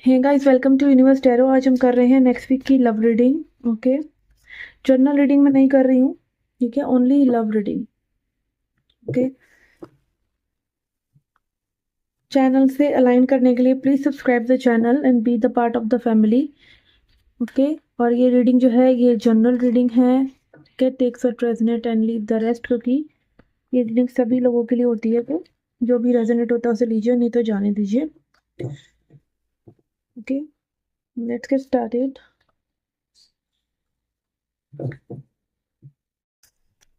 Hey guys, welcome to universe tarot. आज हम कर रहे हैं नेक्स्ट वीक की love reading. Okay, general reading में नहीं कर रही हूँ, ठीक है, only love reading. Okay, channel से अलाइन करने के लिए please subscribe the channel and be the part of the family. Okay, और ये रीडिंग जो है ये जनरल रीडिंग है। ओके, टेक्स और resonate and leave the rest, क्योंकि ये रीडिंग सभी लोगों के लिए होती है, तो जो भी रेजोनेट होता है उसे लीजिए, नहीं तो जाने दीजिए। Okay, let's get started.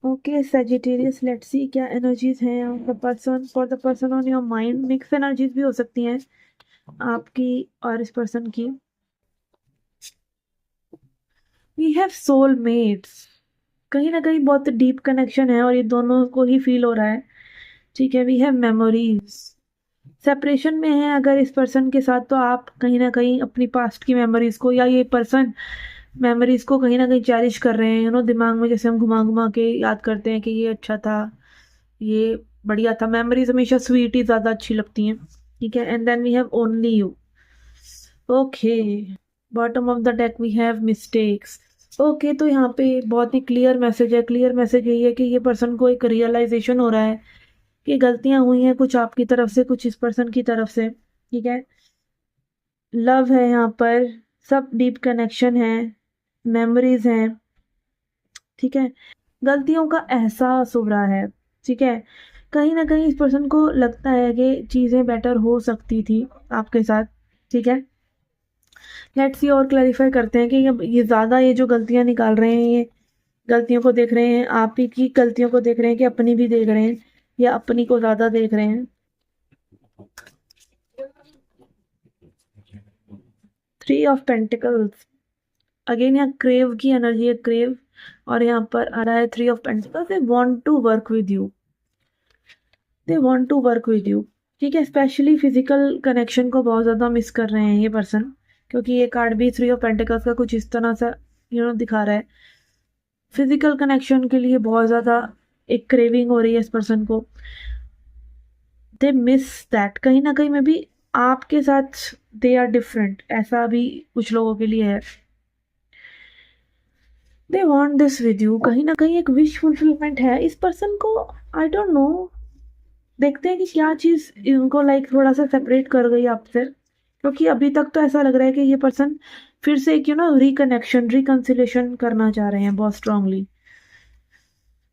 Okay Sagittarius, let's see क्या एनर्जीज हैं the person, for the person on your mind. Mix energies भी हो सकती हैं आपकी और इस पर्सन की। वी हैव सोलमेट्स, कहीं ना कहीं बहुत डीप कनेक्शन है और ये दोनों को ही फील हो रहा है। ठीक है, वी हैव मेमोरीज। सेपरेशन में है अगर इस पर्सन के साथ, तो आप कहीं ना कहीं अपनी पास्ट की मेमोरीज को, या ये पर्सन मेमोरीज को कहीं ना कहीं चेरिश कर रहे हैं। दिमाग में जैसे हम घुमा घुमा के याद करते हैं कि ये अच्छा था, ये बढ़िया था। मेमोरीज हमेशा स्वीट ही ज्यादा अच्छी लगती हैं। ठीक है, and then we have only you. Okay, bottom of the deck we have mistakes. Okay, तो यहाँ पे बहुत ही क्लियर मैसेज है। क्लियर मैसेज यही है कि ये पर्सन को एक रियलाइजेशन हो रहा है कि गलतियां हुई हैं, कुछ आपकी तरफ से, कुछ इस पर्सन की तरफ से। ठीक है, लव है यहाँ पर, सब डीप कनेक्शन है, मेमोरीज हैं। ठीक है, गलतियों का एहसास हो रहा है। ठीक है, कहीं ना कहीं इस पर्सन को लगता है कि चीज़ें बेटर हो सकती थी आपके साथ। ठीक है, लेट्स सी और क्लैरिफाई करते हैं कि ये ज़्यादा ये जो गलतियां निकाल रहे हैं, ये गलतियों को देख रहे हैं, आप ही की गलतियों को देख रहे हैं कि अपनी भी देख रहे हैं, या अपनी को ज़्यादा देख रहे हैं। 3 ऑफ पेंटिकल्स, अगेन यहाँ क्रेव की एनर्जी है, क्रेव। और यहाँ पर आ रहा है 3 of pentacles. They want to work with you, they want to work with you. ठीक है, स्पेशली फिजिकल कनेक्शन को बहुत ज़्यादा मिस कर रहे हैं ये पर्सन, क्योंकि ये कार्ड भी 3 ऑफ पेंटिकल्स का कुछ इस तरह से दिखा रहा है। फिजिकल कनेक्शन के लिए बहुत ज़्यादा एक क्रेविंग हो रही है इस पर्सन को। दे मिस दैट, कहीं ना कहीं में भी आपके साथ दे आर डिफरेंट, ऐसा भी कुछ लोगों के लिए है। They want this with you, कहीं ना कहीं एक विश फुलफिलमेंट है इस पर्सन को। आई डोंट नो, देखते हैं कि क्या चीज़ इनको लाइक थोड़ा सा सेपरेट कर गई आपसे, क्योंकि अभी तक तो ऐसा लग रहा है कि ये पर्सन फिर से एक रिकनेक्शन, रिकन्सिलेशन करना चाह रहे हैं बहुत strongly.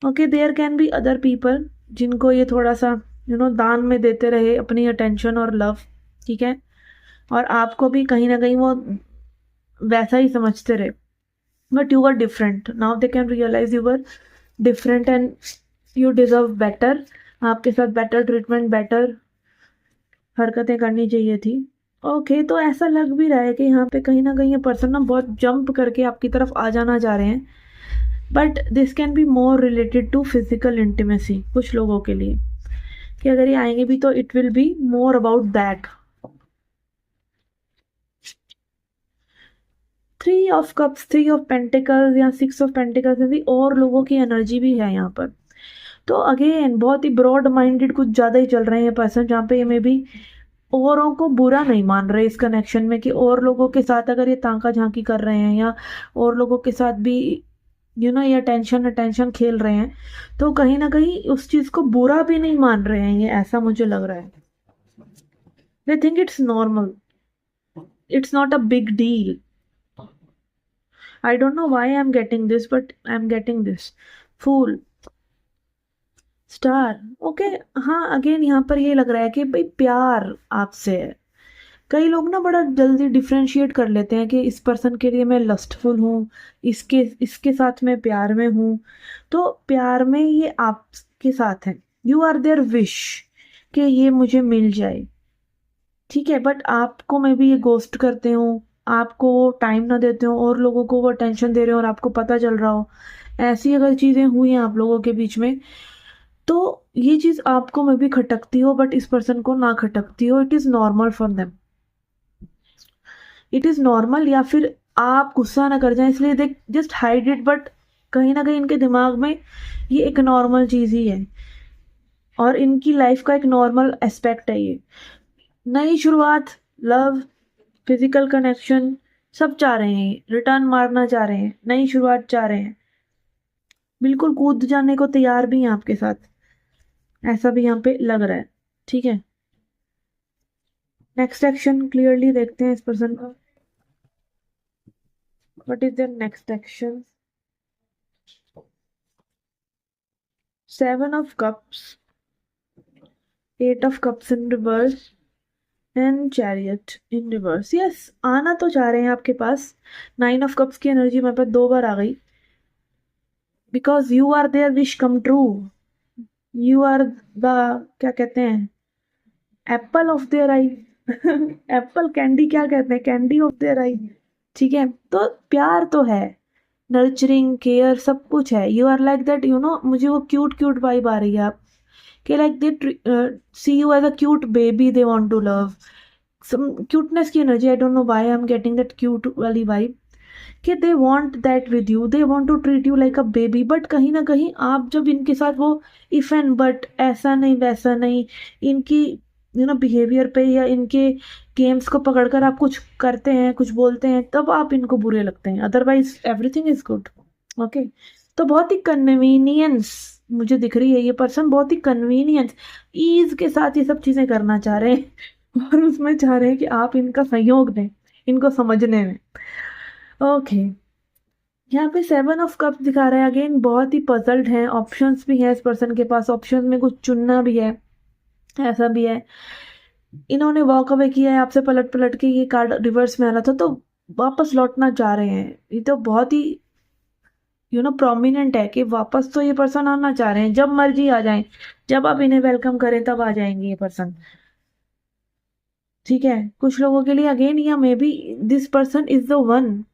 Okay, there can be other people जिनको ये थोड़ा सा दान में देते रहे अपनी अटेंशन और लव। ठीक है, और आपको भी कहीं ना कहीं वो वैसा ही समझते रहे, but you are different now. They can realize you are different and you deserve better. आपके साथ बेटर ट्रीटमेंट, बेटर हरकतें करनी चाहिए थी। ओके, तो ऐसा लग भी रहा है कि यहाँ पे कहीं ना कहीं ये पर्सन ना बहुत जंप करके आपकी तरफ आ जाना चाह रहे हैं, but this can be more related to physical intimacy कुछ लोगों के लिए, कि अगर ये आएंगे भी तो it will be more about that. 3 of cups, 3 of pentacles या 6 ऑफ पेंटिकल्स में भी और लोगों की एनर्जी भी है यहाँ पर। तो अगेन बहुत ही ब्रॉड माइंडेड कुछ ज़्यादा ही चल रहे हैं पर्सन, जहाँ पे ये मे भी औरों को बुरा नहीं मान रहे इस कनेक्शन में, कि और लोगों के साथ अगर ये तांका झांकी कर रहे हैं, या और लोगों के साथ भी ये अटेंशन अटेंशन खेल रहे हैं, तो कहीं ना कहीं उस चीज़ को बुरा भी नहीं मान रहे हैं ये, ऐसा मुझे लग रहा है। They think it's normal, it's not a big deal. I don't know why I am getting this, but I am getting this. Fool, star. Okay, हाँ, अगेन यहाँ पर ये लग रहा है कि भाई प्यार आपसे है। कई लोग ना बड़ा जल्दी डिफ्रेंशिएट कर लेते हैं कि इस पर्सन के लिए मैं लस्टफुल हूँ, इसके इसके साथ मैं प्यार में हूँ। तो प्यार में ये आपके साथ है, यू आर देयर विश कि ये मुझे मिल जाए। ठीक है, बट आपको मैं भी ये गोस्ट करते हो, आपको वो टाइम ना देते हो, और लोगों को वो टेंशन दे रहे हो और आपको पता चल रहा हो, ऐसी अगर चीज़ें हुई हैं आप लोगों के बीच में, तो ये चीज़ आपको मैं भी खटकती हो, बट इस पर्सन को ना खटकती हो। It is normal for them, it is normal. या फिर आप गुस्सा ना कर जाएं इसलिए they just hide it, but कहीं ना कहीं इनके दिमाग में ये एक नॉर्मल चीज़ ही है, और इनकी लाइफ का एक नॉर्मल एस्पेक्ट है ये। नई शुरुआत, लव, फिजिकल कनेक्शन सब चाह रहे हैं, रिटर्न मारना चाह रहे हैं, नई शुरुआत चाह रहे हैं, बिल्कुल कूद जाने को तैयार भी हैं आपके साथ, ऐसा भी यहाँ पे लग रहा है। ठीक है, नेक्स्ट एक्शन क्लियरली देखते हैं इस पर्सन का। What is there next action? 7 of cups, 8 of cups in reverse and chariot in reverse. Yes, आना तो चाह रहे हैं आपके पास। 9 of cups की एनर्जी मेरे पास 2 बार आ गई, because you are there wish come true, you are the, क्या कहते हैं, apple of their eye. Apple candy क्या कहते हैं, कैंडी ऑफ देयर आई। ठीक है, तो प्यार तो है, नर्चरिंग केयर सब कुछ है। You are like that, you know, मुझे वो क्यूट क्यूट वाइब आ रही है आप कि like they see you as a cute baby, they want to love, some cuteness की एनर्जी। I don't know why I am getting that cute वाली vibe कि they want that with you, they want to treat you like a baby. But कहीं ना कहीं आप जब इनके साथ वो इफ एंड बट, ऐसा नहीं वैसा नहीं, इनकी यू नो बिहेवियर पे या इनके गेम्स को पकड़कर आप कुछ करते हैं, कुछ बोलते हैं, तब आप इनको बुरे लगते हैं, otherwise everything is good. Okay, तो बहुत ही कन्वीनियंस मुझे दिख रही है, ये पर्सन बहुत ही कन्वीनियंस, ईज के साथ ये सब चीजें करना चाह रहे हैं और उसमें चाह रहे हैं कि आप इनका सहयोग दें, इनको समझने में। ओके, यहाँ पे 7 ऑफ कप्स दिखा रहा है, अगेन बहुत ही पजल्ड है, ऑप्शंस भी है इस पर्सन के पास, ऑप्शंस में कुछ चुनना भी है, ऐसा भी है। इन्होंने वॉक अवे किया है आपसे, पलट पलट के ये कार्ड रिवर्स में आ रहा था, तो वापस लौटना चाह रहे हैं। ये तो बहुत ही यू नो प्रोमिनेंट है कि वापस तो ये पर्सन आना चाह रहे हैं, जब मर्जी आ जाएं, जब आप इन्हें वेलकम करें तब आ जाएंगे ये पर्सन। ठीक है, कुछ लोगों के लिए अगेन या may be this person is the one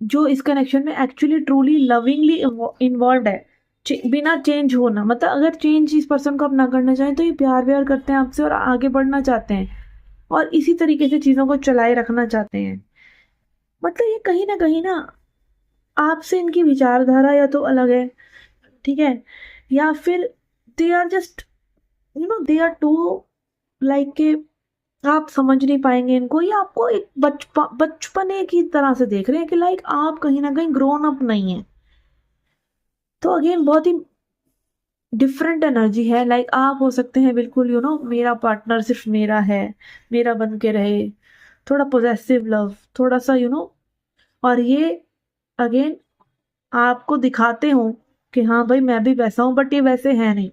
जो इस कनेक्शन में एक्चुअली ट्रूली लविंगली इन्वॉल्व है, बिना चेंज होना। मतलब अगर चेंज इस पर्सन को आप ना करना चाहें तो ये प्यार व्यार करते हैं आपसे और आगे बढ़ना चाहते हैं और इसी तरीके से चीज़ों को चलाए रखना चाहते हैं। मतलब ये कहीं ना आपसे इनकी विचारधारा या तो अलग है, ठीक है, या फिर they are just you know they are too like के आप समझ नहीं पाएंगे इनको, या आपको एक बचपने की तरह से देख रहे हैं कि लाइक आप कहीं ना कहीं ग्रोन अप नहीं है। तो अगेन बहुत ही डिफरेंट एनर्जी है, लाइक आप हो सकते हैं बिल्कुल यू नो मेरा पार्टनर सिर्फ मेरा है, मेरा बन के रहे, थोड़ा पोजेसिव लव, थोड़ा सा यू नो, और ये अगेन आपको दिखाते हो कि हाँ भाई मैं भी वैसा हूं, बट ये वैसे है नहीं,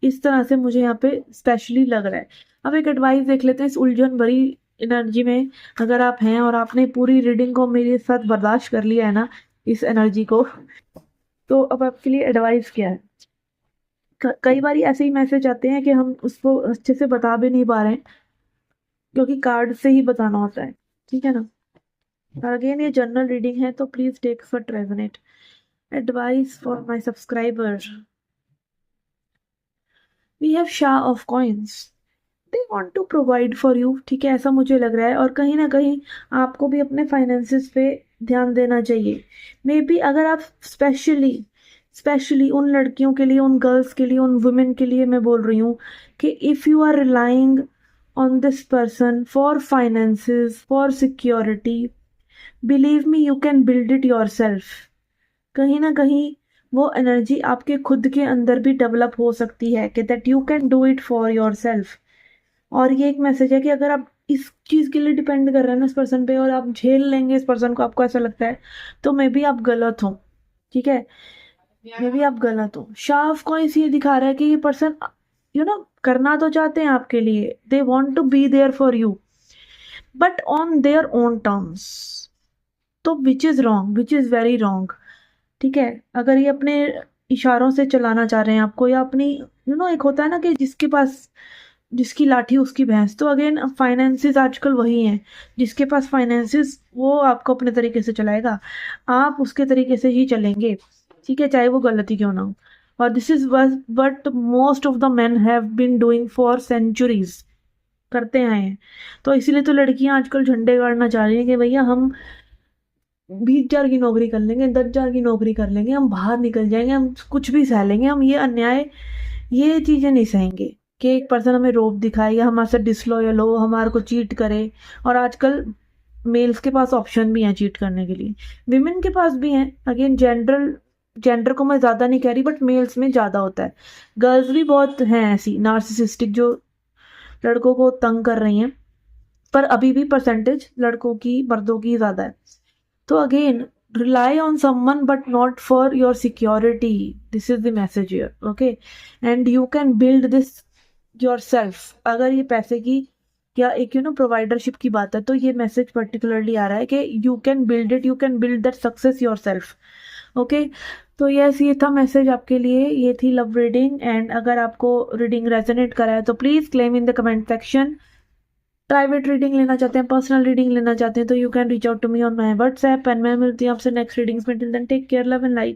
इस तरह से मुझे यहाँ पे स्पेशली लग रहा है। अब एक एडवाइस देख लेते हैं इस उलझन भरी एनर्जी में, अगर आप हैं और आपने पूरी रीडिंग को मेरे साथ बर्दाश्त कर लिया है ना, इस एनर्जी को, तो अब आपके लिए एडवाइस क्या है। कई बार ऐसे ही मैसेज आते हैं कि हम उसको अच्छे से बता भी नहीं पा रहे हैं क्योंकि कार्ड से ही बताना होता है, ठीक है ना। और अगेन ये जनरल रीडिंग है, तो please take what resonate. Advice for my subscriber, we have शाह of coins, they want to provide for you. ठीक है, ऐसा मुझे लग रहा है, और कहीं ना कहीं आपको भी अपने फाइनेंसेस पे ध्यान देना चाहिए। मे बी अगर आप स्पेशली स्पेशली उन लड़कियों के लिए, उन गर्ल्स के लिए, उन वुमेन के लिए मैं बोल रही हूँ कि if you are relying on this person for finances, for security, believe me you can build it your self. कहीं ना कहीं वो एनर्जी आपके खुद के अंदर भी डेवलप हो सकती है कि that you can do it for your self. और ये एक मैसेज है कि अगर आप इस चीज़ के लिए डिपेंड कर रहे हैं ना इस पर्सन पे, और आप झेल लेंगे इस पर्सन को, आपको ऐसा लगता है, तो मे बी आप गलत हो। ठीक है, मे बी आप गलत हो। शाह ऑफ कॉइंस ये दिखा रहा है कि ये पर्सन यू नो करना तो चाहते हैं आपके लिए, they want to be there for you, but on their own terms, तो which is wrong, which is very wrong. ठीक है, अगर ये अपने इशारों से चलाना चाह रहे हैं आपको, या अपनी यू नो एक होता है ना कि जिसके पास जिसकी लाठी उसकी भैंस, तो अगेन फाइनेंसिस आजकल वही हैं, जिसके पास फाइनेंसिस वो आपको अपने तरीके से चलाएगा, आप उसके तरीके से ही चलेंगे। ठीक है, चाहे वो गलती क्यों ना हो। और this is what most of the man have been doing for centuries, करते आए हैं। तो इसीलिए तो लड़कियां आजकल झंडे गाड़ना चाह रही हैं कि भैया हम 20,000 की नौकरी कर लेंगे, 10,000 की नौकरी कर लेंगे, हम बाहर निकल जाएंगे, हम कुछ भी सह लेंगे, हम ये अन्याय, ये चीज़ें नहीं सहेंगे। कि एक पर्सन हमें रोब दिखाए या हमारे साथ डिसलॉयल हो, हमारे को चीट करे। और आजकल मेल्स के पास ऑप्शन भी हैं चीट करने के लिए, विमेन के पास भी हैं। अगेन जेंडर को मैं ज़्यादा नहीं कह रही, बट मेल्स में ज़्यादा होता है। गर्ल्स भी बहुत हैं ऐसी नार्सिसिस्टिक जो लड़कों को तंग कर रही हैं, पर अभी भी परसेंटेज लड़कों की मर्दों की ज़्यादा है। तो again, rely on someone but not for your security. This is the message here, okay? And you can build this yourself. अगर ये पैसे की या एक प्रोवाइडरशिप की बात है, तो ये मैसेज पर्टिकुलरली आ रहा है कि you can build it, you can build that success your self. Okay, तो यस, ये था मैसेज आपके लिए, ये थी लव रीडिंग। एंड अगर आपको रीडिंग रेजोनेट करा है तो please claim in the comment section. Private reading लेना चाहते हैं, पर्सनल रीडिंग लेना चाहते हैं, तो you can reach out to me on my WhatsApp. And मैं मिलती हूँ आपसे नेक्स्ट रीडिंग्स में। Till then take care, love and light.